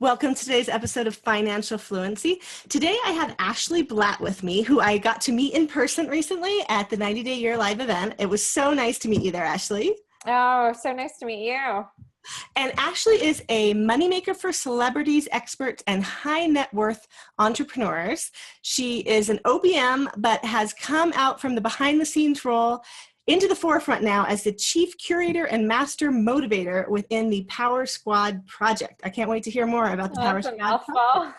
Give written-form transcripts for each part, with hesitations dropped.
Welcome to today's episode of Financial Fluency. Today I have Ashleigh Blatt with me, who I got to meet in person recently at the 90-Day Year Live event. It was so nice to meet you there, Ashleigh. Oh, so nice to meet you. And Ashleigh is a moneymaker for celebrities, experts, and high net worth entrepreneurs. She is an OBM, but has come out from the behind the scenes role into the forefront now as the chief curator and master motivator within the Power Squad project. I can't wait to hear more about the Power Squad project.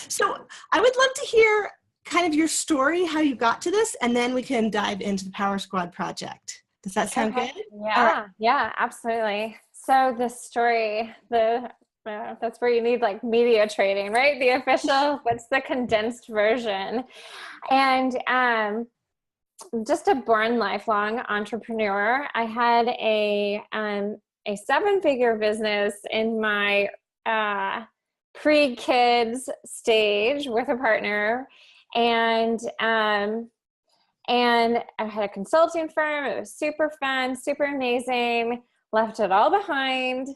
So I would love to hear kind of your story, how you got to this, and then we can dive into the Power Squad project. Does that sound good? Yeah, absolutely. So the story, that's where you need like media training, right? The official, what's the condensed version? And just a born lifelong entrepreneur. I had a 7-figure business in my pre-kids stage with a partner, and I had a consulting firm. It was super fun, super amazing. Left it all behind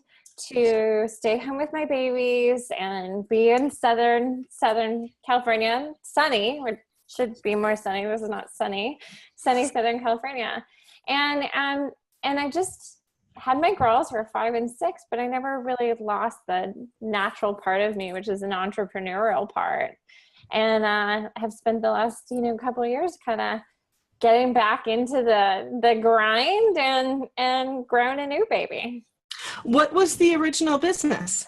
to stay home with my babies and be in Southern California, sunny. Should be more sunny. This is not sunny Southern California. And I just had my girls who were 5 and 6, but I never really lost the natural part of me, which is an entrepreneurial part. And I have spent the last, couple of years kind of getting back into the grind and growing a new baby. What was the original business?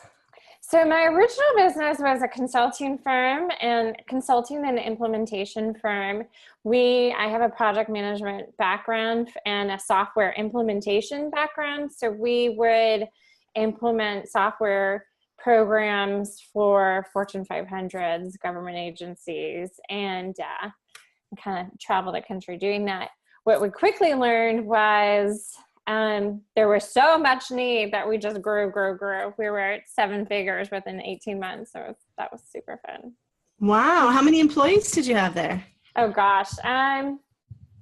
So my original business was a consulting firm and implementation firm. I have a project management background and a software implementation background. So we would implement software programs for Fortune 500s, government agencies, and kind of travel the country doing that. What we quickly learned was there was so much need that we just grew. We were at 7 figures within 18 months. So that was super fun. Wow. How many employees did you have there? Oh gosh.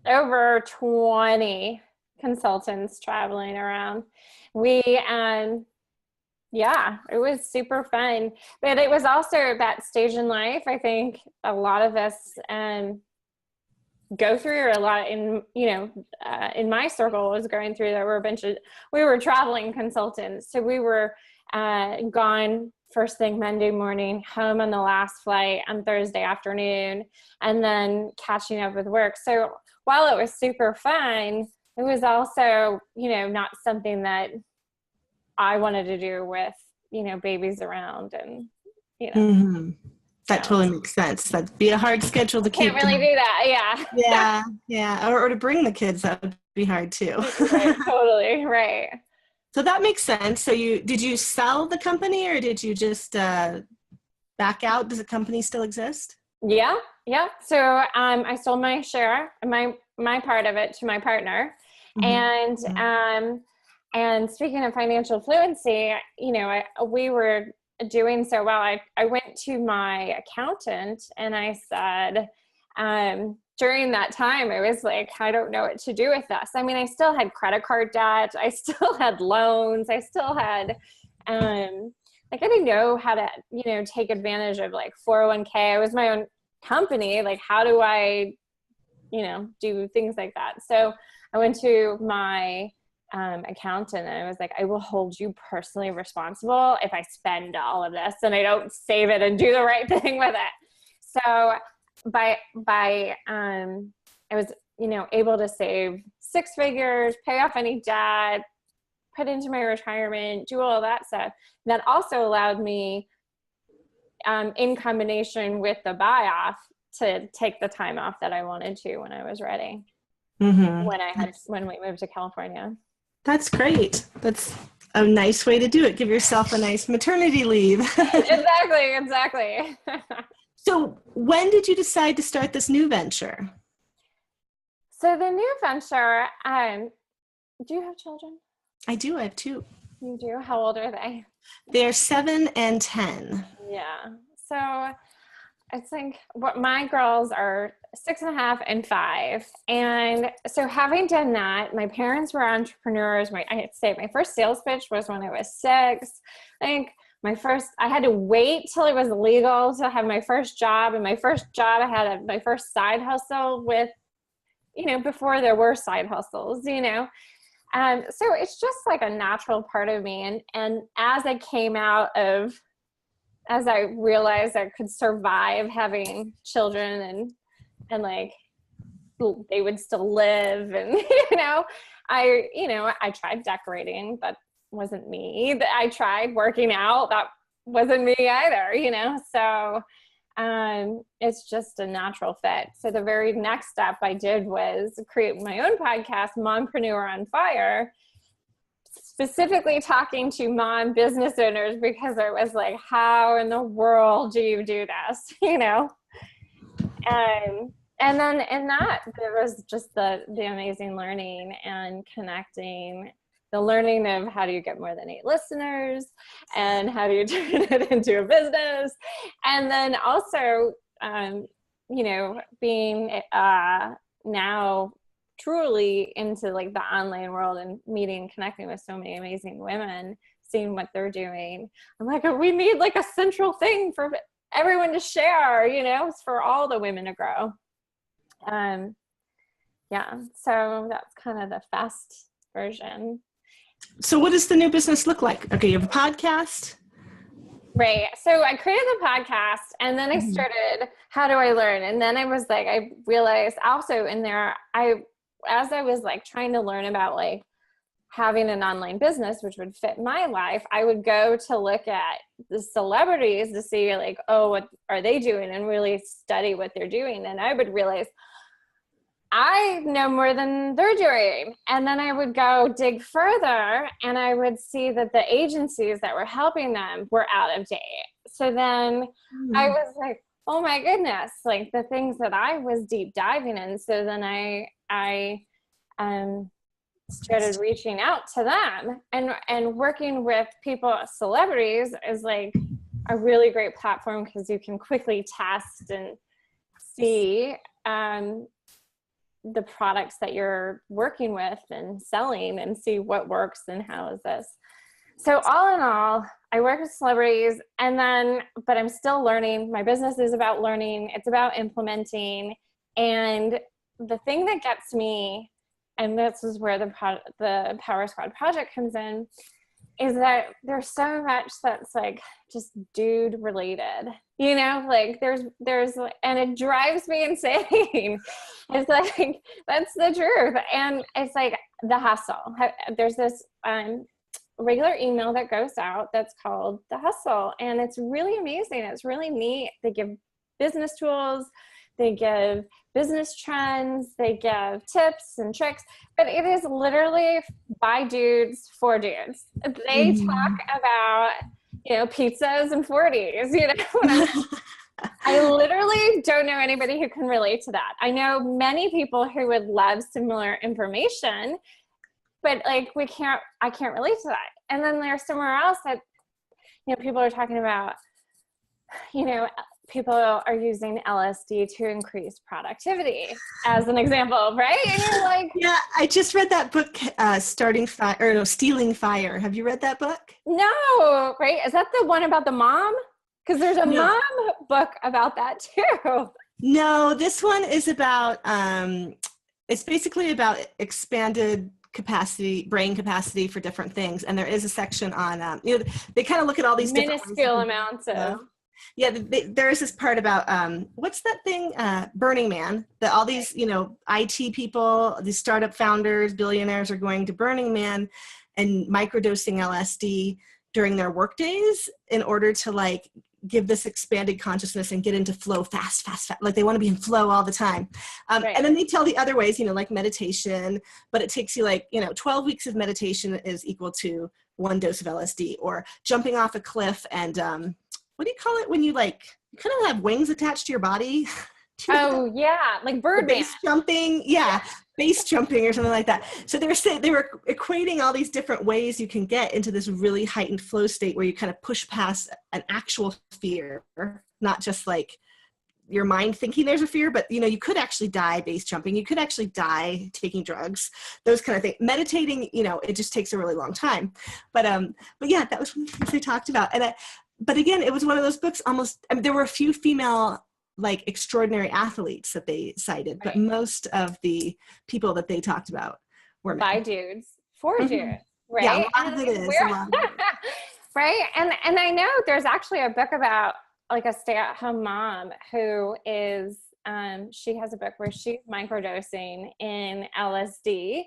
Over 20 consultants traveling around. It was super fun, but it was also that stage in life. I think a lot of us, go through a lot in my circle was going through that. We were traveling consultants. So we were gone first thing Monday morning, home on the last flight on Thursday afternoon, and then catching up with work. So while it was super fun, it was also, not something that I wanted to do with, babies around and, Mm-hmm. That totally makes sense. That'd be a hard schedule to keep. Can't really do that, yeah. Yeah. Or to bring the kids, that would be hard too. Right, totally, right. So that makes sense. So did you sell the company or did you just back out? Does the company still exist? Yeah. So I sold my share, my part of it to my partner. Mm-hmm. And speaking of financial fluency, we were doing so well. I went to my accountant and I said, during that time, I was like, I don't know what to do with this. I mean, I still had credit card debt. I still had loans. I still had, I didn't know how to, take advantage of like 401k. I was my own company. Like, how do I, do things like that? So I went to my accountant and I was like, I will hold you personally responsible if I spend all of this and I don't save it and do the right thing with it. So I was, able to save 6 figures, pay off any debt, put into my retirement, do all that stuff. That also allowed me, in combination with the buy-off, to take the time off that I wanted to when I was ready. Mm-hmm. When we moved to California. That's great. That's a nice way to do it. Give yourself a nice maternity leave. Exactly. So when did you decide to start this new venture? So the new venture, do you have children? I do. I have 2. You do? How old are they? They're 7 and 10. Yeah. So it's like what my girls are 6.5 and 5. And so having done that, my parents were entrepreneurs. I'd say my first sales pitch was when I was 6. I think I had to wait till it was legal to have my first job. And my first job, I had my first side hustle with, before there were side hustles, so it's just like a natural part of me. And as I realized I could survive having children and like, they would still live. And, I tried decorating, that wasn't me. I tried working out, that wasn't me either, so it's just a natural fit. So the very next step I did was create my own podcast, Mompreneur on Fire, specifically talking to mom business owners, because I was like, how in the world do you do this? And then in that, there was just the amazing learning and connecting, the learning of how do you get more than 8 listeners and how do you turn it into a business. And then also, being now truly into like the online world and meeting, connecting with so many amazing women, seeing what they're doing. I'm like, we need like a central thing for everyone to share, it's for all the women to grow. So that's kind of the fast version. So what does the new business look like? Okay, you have a podcast. Right. So I created the podcast, and then I started, how do I learn? And then I was like, I realized also in there, as I was like trying to learn about like having an online business, which would fit my life, I would go to look at the celebrities to see like, oh, what are they doing, and really study what they're doing. And I would realize I know more than they're doing. And then I would go dig further, and I would see that the agencies that were helping them were out of date. So then I was like, oh my goodness, like the things that I was deep diving in. So then I started reaching out to them, and working with people, celebrities, is like a really great platform, because you can quickly test and see the products that you're working with and selling, and see what works and how is this. So all in all, I work with celebrities, but I'm still learning. My business is about learning. It's about implementing. And the thing that gets me, and this is where the Power Squad project comes in, is that there's so much that's like just dude related, like there's, and it drives me insane. It's like, that's the truth. And it's like the hustle. There's this regular email that goes out that's called The Hustle, and it's really amazing. It's really neat. They give business tools, they give business trends, they give tips and tricks, but it is literally by dudes for dudes. They talk about, pizzas and 40s, I literally don't know anybody who can relate to that. I know many people who would love similar information, but like I can't relate to that. And then there's somewhere else that, people are talking about, people are using LSD to increase productivity as an example, right? And you're like, yeah, I just read that book, Stealing Fire. Have you read that book? No, right? Is that the one about the mom? Because there's a mom book about that too. No, this one is about, it's basically about expanded brain capacity for different things. And there is a section on, they kind of look at all these minuscule amounts of. Yeah, there is this part about, what's that thing, Burning Man, that all these, IT people, these startup founders, billionaires are going to Burning Man and microdosing LSD during their work days in order to like give this expanded consciousness and get into flow fast. Like they want to be in flow all the time. Right. And then they tell the other ways, like meditation, but it takes you like, 12 weeks of meditation is equal to 1 dose of LSD, or jumping off a cliff and, what do you call it when you like kind of have wings attached to your body? Oh yeah, like bird base jumping, base jumping or something like that. So they were equating all these different ways you can get into this really heightened flow state where you kind of push past an actual fear, not just like your mind thinking there's a fear, but you could actually die base jumping. You could actually die taking drugs, those kind of things. Meditating, it just takes a really long time. But yeah, that was one of the things they talked about. And but again, it was one of those books almost, I mean, there were a few female like extraordinary athletes that they cited, but most of the people that they talked about were men. By dudes, for dudes, right? Yeah, a lot of it is. A lot of it. Right. And I know there's actually a book about like a stay-at-home mom who is, she has a book where she's microdosing in LSD,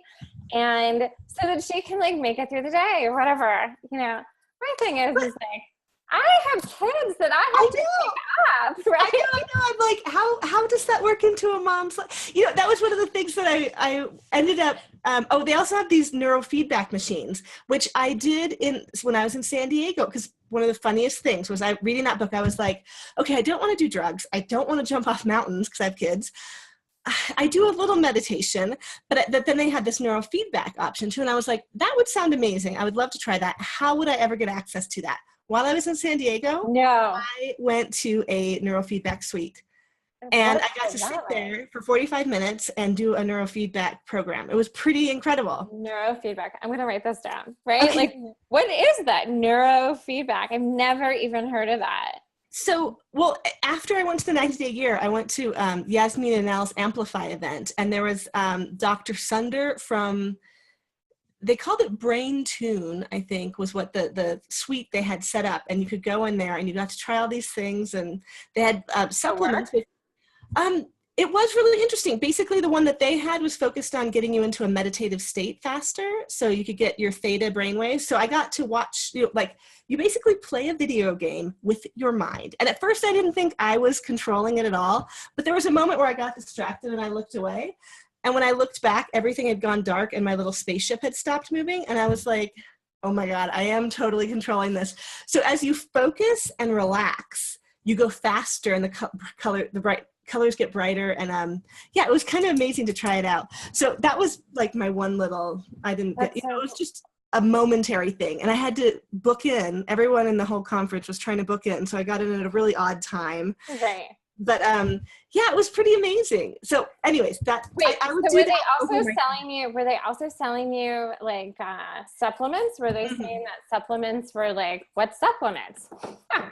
and so that she can like make it through the day or whatever. You know, my thing is like, I have kids that I have to pick up, right? I know. I'm like, how does that work into a mom's life? You know, that was one of the things that I ended up, they also have these neurofeedback machines, which I did when I was in San Diego, because one of the funniest things was reading that book, I was like, okay, I don't want to do drugs. I don't want to jump off mountains because I have kids. I do a little meditation, but then they had this neurofeedback option too. And I was like, that would sound amazing. I would love to try that. How would I ever get access to that? While I was in San Diego, I went to a neurofeedback suite, and I got to sit there for 45 minutes and do a neurofeedback program. It was pretty incredible. Neurofeedback. I'm going to write this down, right? Okay. Like, what is that neurofeedback? I've never even heard of that. So, well, after I went to the 90-day year, I went to Yasmin and Al's Amplify event, and there was Dr. Sunder from, they called it Brain Tune, I think, was what the suite they had set up. And you could go in there and you got to try all these things. And they had supplements. It was really interesting. Basically, the one that they had was focused on getting you into a meditative state faster, so you could get your theta brainwaves. So I got to watch, like, you basically play a video game with your mind. And at first, I didn't think I was controlling it at all. But there was a moment where I got distracted and I looked away. And when I looked back, everything had gone dark and my little spaceship had stopped moving. And I was like, oh my God, I am totally controlling this. So as you focus and relax, you go faster and the bright colors get brighter. And yeah, it was kind of amazing to try it out. So that was like my one little, it was just a momentary thing. And I had to book in. Everyone in the whole conference was trying to book in. So I got in at a really odd time. Right. But yeah, it was pretty amazing. So anyways, I would do were they also selling you like supplements? Were they saying that supplements were like, what supplements? Huh.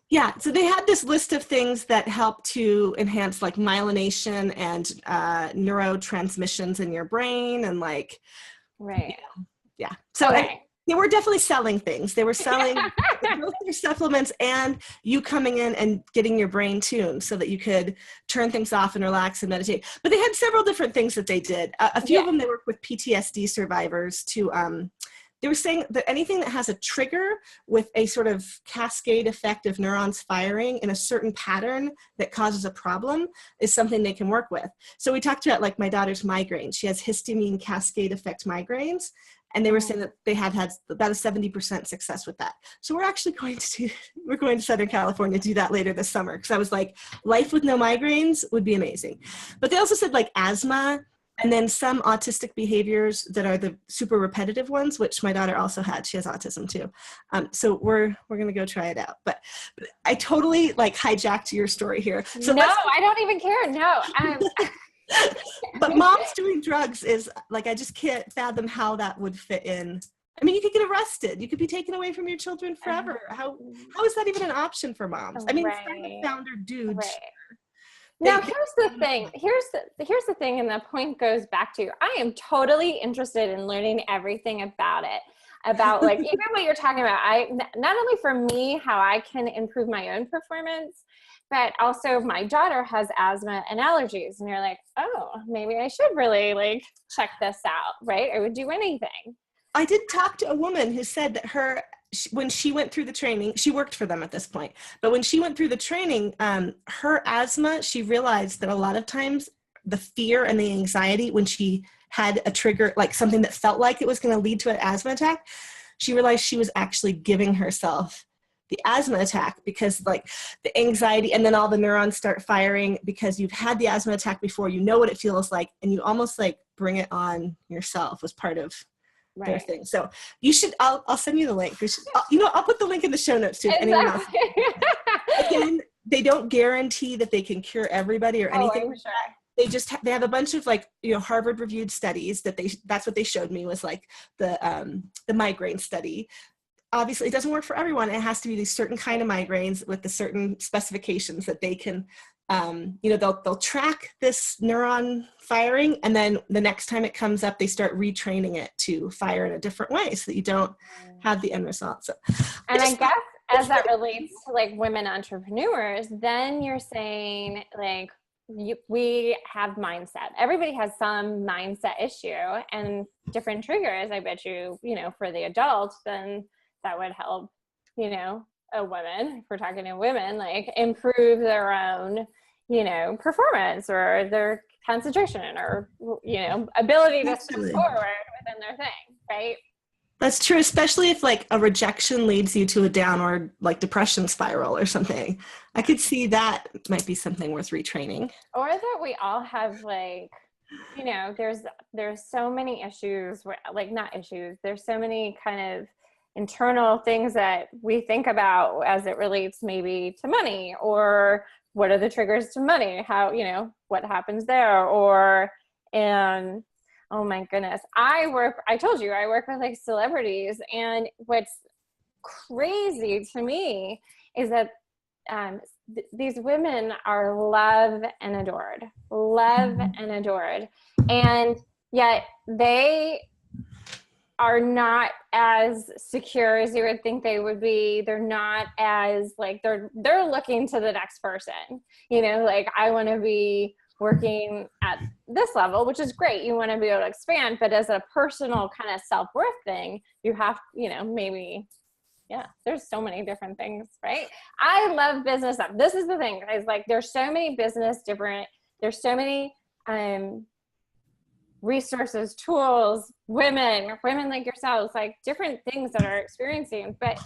Yeah, so they had this list of things that help to enhance like myelination and neurotransmissions in your brain and like, right. Yeah. So they were definitely selling things. They were selling both their supplements and you coming in and getting your brain tuned so that you could turn things off and relax and meditate. But they had several different things that they did. A few of them, they worked with PTSD survivors to, they were saying that anything that has a trigger with a sort of cascade effect of neurons firing in a certain pattern that causes a problem is something they can work with. So we talked about like my daughter's migraines. She has histamine cascade effect migraines. And they were saying that they had about a 70% success with that. So we're actually going to Southern California to do that later this summer. Because I was like, life with no migraines would be amazing. But they also said like asthma and then some autistic behaviors that are the super repetitive ones, which my daughter also had. She has autism too. So we're going to go try it out. But I totally like hijacked your story here. So no, I don't even care. No. But moms doing drugs is like, I just can't fathom how that would fit in. I mean, you could get arrested. You could be taken away from your children forever. How is that even an option for moms? I mean, the founder dudes. Right. Now, here's the thing. Here's the thing, and the point goes back to, I am totally interested in learning everything about it. About like, even what you're talking about, not only for me, how I can improve my own performance, but also my daughter has asthma and allergies. And you're like, oh, maybe I should really like check this out, right? I would do anything. I did talk to a woman who said that when she went through the training, she worked for them at this point, but when she went through the training, her asthma, she realized that a lot of times the fear and the anxiety when she had a trigger, like something that felt like it was going to lead to an asthma attack, she realized she was actually giving herself the asthma attack because like the anxiety and then all the neurons start firing because you've had the asthma attack before, you know what it feels like, and you almost like bring it on yourself was part of their thing. So you should, I'll send you the link. I'll put the link in the show notes too. If anyone else. Again, they don't guarantee that they can cure everybody or anything. Sure. They have a bunch of like, Harvard reviewed studies that's what they showed me was like the migraine study. obviously it doesn't work for everyone. It has to be these certain kind of migraines with the certain specifications that they can, they'll track this neuron firing, and then the next time it comes up, they start retraining it to fire in a different way so that you don't have the end result. So, and I guess as that relates to like women entrepreneurs, then you're saying like, we have mindset. Everybody has some mindset issue and different triggers. I bet you, for the adult, then that would help, a woman, if we're talking to women, like improve their own, performance or their concentration or, ability to step forward within their thing, right? That's true, especially if like a rejection leads you to a downward like depression spiral or something. I could see that might be something worth retraining. Or that we all have like, there's so many issues where, like, not issues, there's so many kind of internal things that we think about as it relates maybe to money, or what are the triggers to money, how, what happens there, or, and oh my goodness. I told you, I work with like celebrities, and what's crazy to me is that these women are loved and adored, and yet they are not as secure as you would think they would be. They're not as like, they're looking to the next person, like I want to be working at this level, which is great. You want to be able to expand, but as a personal kind of self-worth thing, you have, maybe, there's so many different things, right? I love business stuff. This is the thing, guys, like there's so many there's so many resources, tools, women like yourselves, like different things that are experiencing, but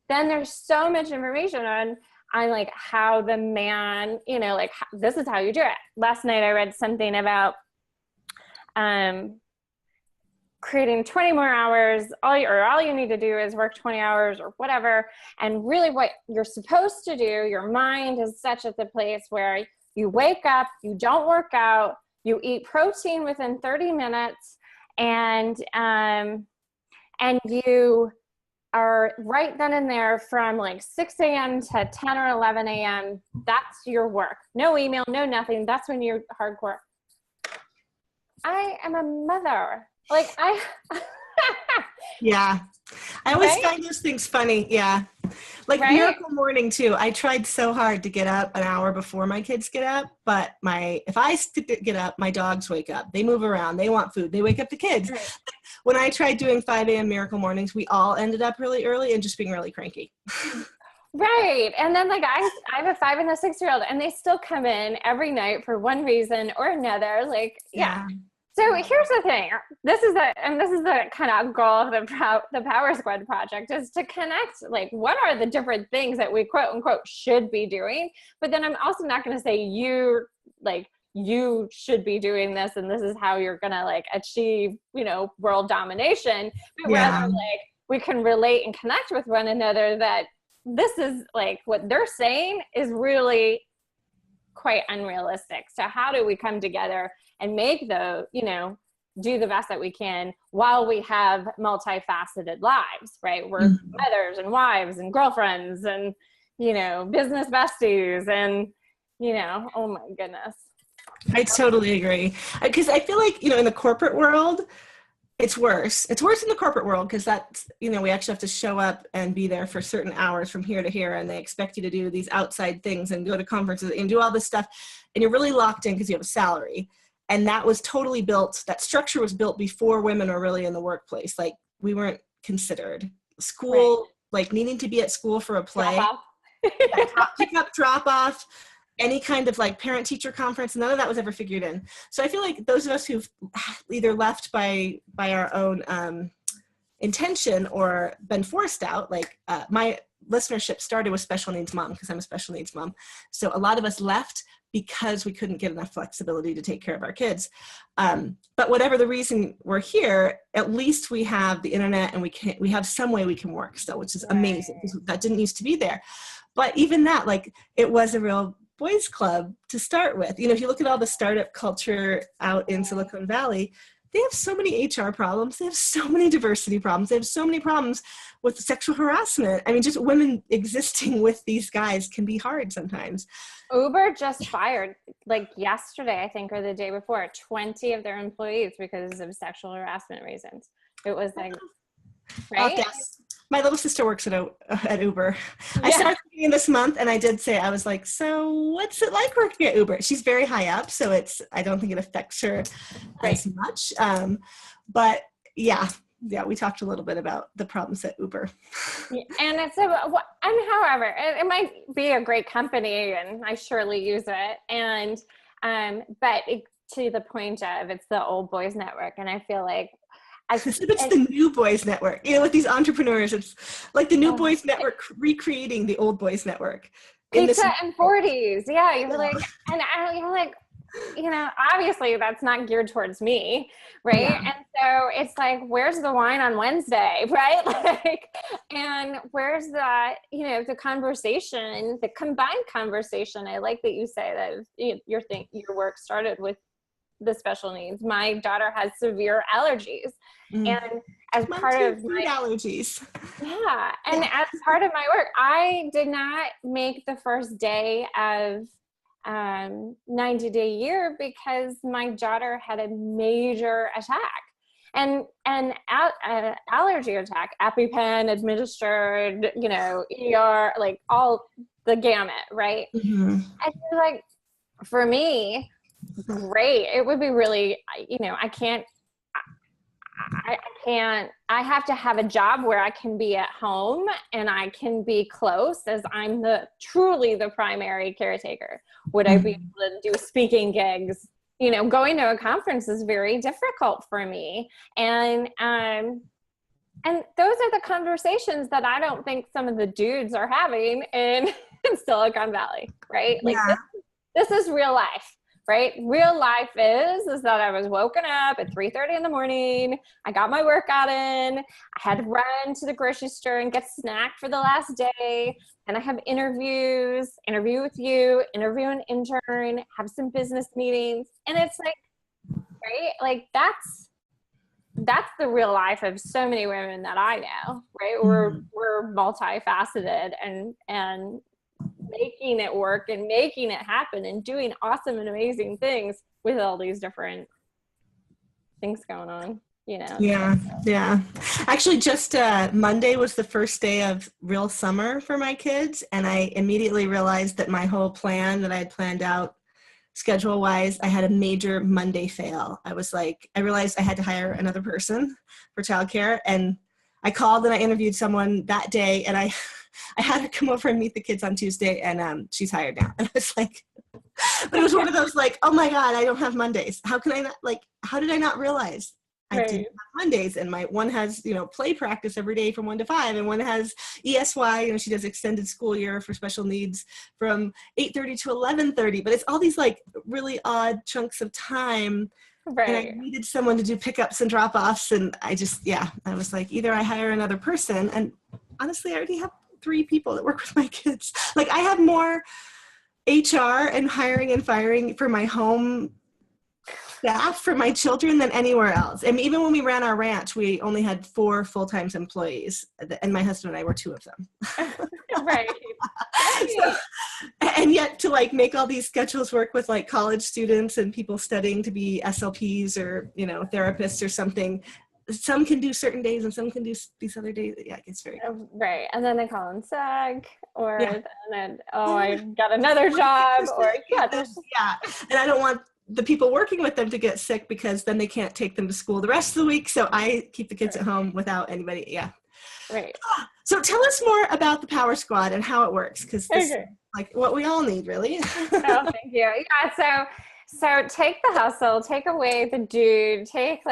then there's so much information on like how the man, like this is how you do it. Last night I read something about creating 20 more hours. All you need to do is work 20 hours or whatever. And really what you're supposed to do, your mind is such at the place where you wake up, you don't work out, you eat protein within 30 minutes, and you are right then and there from like 6 a.m. to 10 or 11 a.m. That's your work. No email, no nothing. That's when you're hardcore. I am a mother. Like Yeah. I always find those things funny. Yeah. Like Miracle Morning too. I tried so hard to get up an hour before my kids get up, but if I get up, my dogs wake up. They move around. They want food. They wake up the kids. Right. When I tried doing 5 a.m. Miracle Mornings, we all ended up really early and just being really cranky. Right. And then like I have a 5 and a 6-year-old, and they still come in every night for one reason or another. Like, yeah. So here's the thing. This is the kind of goal of the Power Squad project, is to connect, like, what are the different things that we quote unquote should be doing. But then I'm also not going to say you should be doing this and this is how you're going to like achieve, world domination. But rather like we can relate and connect with one another, that this is like what they're saying is really quite unrealistic. So how do we come together and make do the best that we can while we have multifaceted lives, right? We're mothers and wives and girlfriends and, business besties and, oh my goodness. I totally agree. Because I feel like, in the corporate world, it's worse. It's worse in the corporate world because that's, we actually have to show up and be there for certain hours from here to here, and they expect you to do these outside things and go to conferences and do all this stuff, and you're really locked in because you have a salary. And that was totally built, that structure was built before women were really in the workplace. Like, we weren't considered. School, like needing to be at school for a play, pick up, drop off, any kind of like parent-teacher conference, none of that was ever figured in. So I feel like those of us who've either left by our own intention or been forced out, like my listenership started with special needs mom because I'm a special needs mom. So a lot of us left because we couldn't get enough flexibility to take care of our kids. But whatever the reason we're here, at least we have the internet and we have some way we can work still, which is amazing because that didn't used to be there. But even that, like, it was a real boys club to start with. If you look at all the startup culture out in Silicon Valley, they have so many HR problems. They have so many diversity problems. They have so many problems with sexual harassment. I mean, just women existing with these guys can be hard sometimes. Uber just fired, like yesterday, I think, or the day before, 20 of their employees because of sexual harassment reasons. It was like, right? Yes. My little sister works at Uber. Yeah. I started working this month, and I did say, I was like, so what's it like working at Uber? She's very high up, so I don't think it affects her as much. But yeah, we talked a little bit about the problems at Uber. Yeah, and however, it might be a great company, and I surely use it. And but to the point of, it's the old boys network, and I feel like it's the new boys network. With these entrepreneurs, it's like the new boys network recreating the old boys network. Pizza and 40s. Yeah, you're like, and you're like, obviously that's not geared towards me, right? Yeah. And so it's like, where's the wine on Wednesday, right? Like, and where's the, the conversation, the combined conversation. I like that you say that your work started with the special needs. My daughter has severe allergies, and as part of my allergies, and as part of my work, I did not make the first day of 90-day year because my daughter had a major attack, and allergy attack, EpiPen administered, ER, like all the gamut, right? Mm-hmm. I feel like for me, great. It would be really, I have to have a job where I can be at home and I can be close, as I'm truly the primary caretaker. Would I be able to do speaking gigs? Going to a conference is very difficult for me. And those are the conversations that I don't think some of the dudes are having in Silicon Valley, right? Like this is real life. Right? Real life is that I was woken up at 3:30 in the morning. I got my workout in. I had to run to the grocery store and get a snack for the last day. And I have interview with you, interview an intern, have some business meetings. And it's like, right? Like that's the real life of so many women that I know, right? We're multifaceted and making it work and making it happen and doing awesome and amazing things with all these different things going on, Yeah. Actually, just Monday was the first day of real summer for my kids, and I immediately realized that my whole plan that I had planned out schedule-wise, I had a major Monday fail. I realized I had to hire another person for childcare, and I called and I interviewed someone that day, and I had her come over and meet the kids on Tuesday, and she's hired now. And I was like, but it was one of those like, oh my God, I don't have Mondays. How can I not, how did I not realize I didn't have Mondays? And my one has, play practice every day from 1 to 5, and one has ESY, she does extended school year for special needs from 8:30 to 11:30, but it's all these really odd chunks of time. Right. And I needed someone to do pickups and drop-offs, and I was like, either I hire another person, and honestly, I already have 3 people that work with my kids. I have more HR and hiring and firing for my home staff for my children than anywhere else. And even when we ran our ranch, we only had 4 full-time employees, and my husband and I were 2 of them. Right. And yet to make all these schedules work with college students and people studying to be SLPs or, therapists or something. Some can do certain days and some can do these other days. Yeah, it gets very right. And then they call in sick, or then I got another job, or and I don't want the people working with them to get sick, because then they can't take them to school the rest of the week. So I keep the kids at home without anybody. Yeah. Right. So tell us more about the Power Squad and how it works, because this is what we all need, really. Oh, thank you. Yeah. So take the hustle, take away the dude, take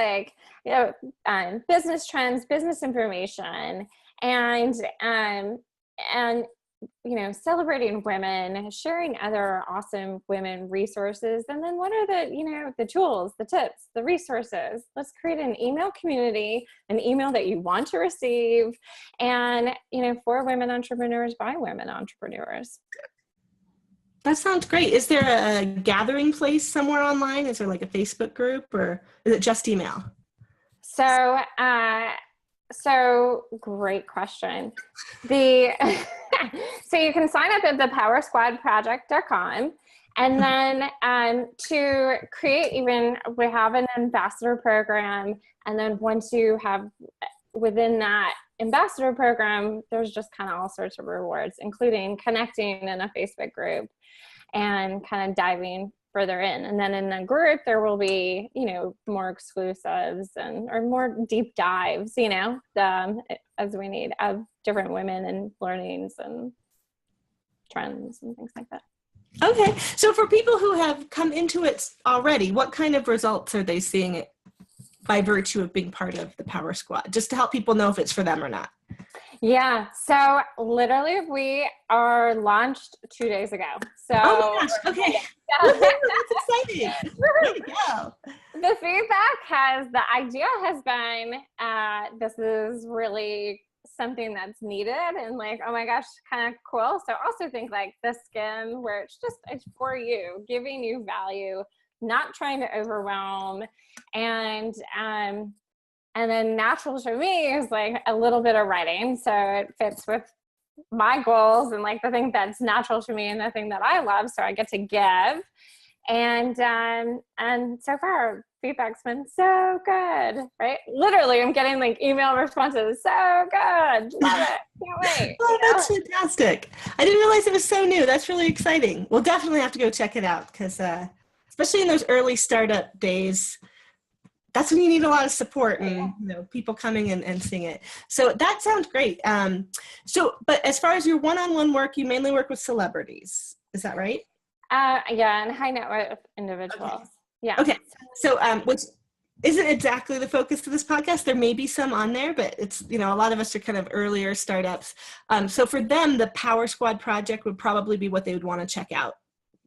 business trends, business information, and celebrating women, sharing other awesome women resources. And then what are the tools, the tips, the resources? Let's create an email community, an email that you want to receive, and, for women entrepreneurs by women entrepreneurs. That sounds great. Is there a gathering place somewhere online? Is there a Facebook group, or is it just email? So great question. The so you can sign up at thepowersquadproject.com, and then to create, even we have an ambassador program, and then once you have within that ambassador program, there's just kind of all sorts of rewards, including connecting in a Facebook group and kind of diving further in. And then in the group, there will be, more exclusives or more deep dives, as we need, of different women and learnings and trends and things like that. Okay. So for people who have come into it already, what kind of results are they seeing by virtue of being part of the Power Squad, just to help people know if it's for them or not? Yeah. So literally we are launched 2 days ago. So oh my gosh. Okay. That's exciting. Way to go. The feedback the idea has been, this is really something that's needed, and like, oh my gosh, kind of cool. So also think like the skim, where it's for you, giving you value, not trying to overwhelm. And then natural to me is like a little bit of writing. So it fits with my goals and like the thing that's natural to me and the thing that I love. So I get to give. And so far feedback's been so good, right? Literally I'm getting like email responses. So good. Love it. Can't wait. Oh, that's fantastic. I didn't realize it was so new. That's really exciting. We'll definitely have to go check it out, because especially in those early startup days, that's when you need a lot of support and people coming and seeing it. So that sounds great. But as far as your one-on-one work, you mainly work with celebrities. Is that right? Yeah, and high net worth individuals. Okay. Yeah. Okay. So which isn't exactly the focus of this podcast. There may be some on there, but it's, a lot of us are kind of earlier startups. So for them, the Power Squad project would probably be what they would want to check out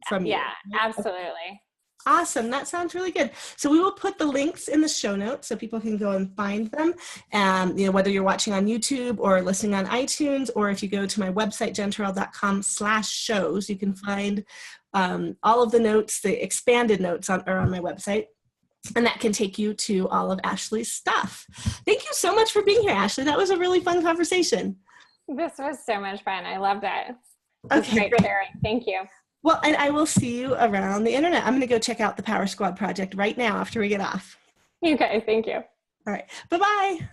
from you. Yeah, absolutely. Awesome. That sounds really good. So we will put the links in the show notes so people can go and find them. Whether you're watching on YouTube or listening on iTunes, or if you go to my website, jenturrell.com/shows, you can find all of the notes, the expanded notes are on my website. And that can take you to all of Ashleigh's stuff. Thank you so much for being here, Ashleigh. That was a really fun conversation. This was so much fun. I loved it. Okay, great sharing. Thank you. Well, and I will see you around the internet. I'm going to go check out the Power Squad project right now after we get off. Okay, thank you. All right. Bye-bye.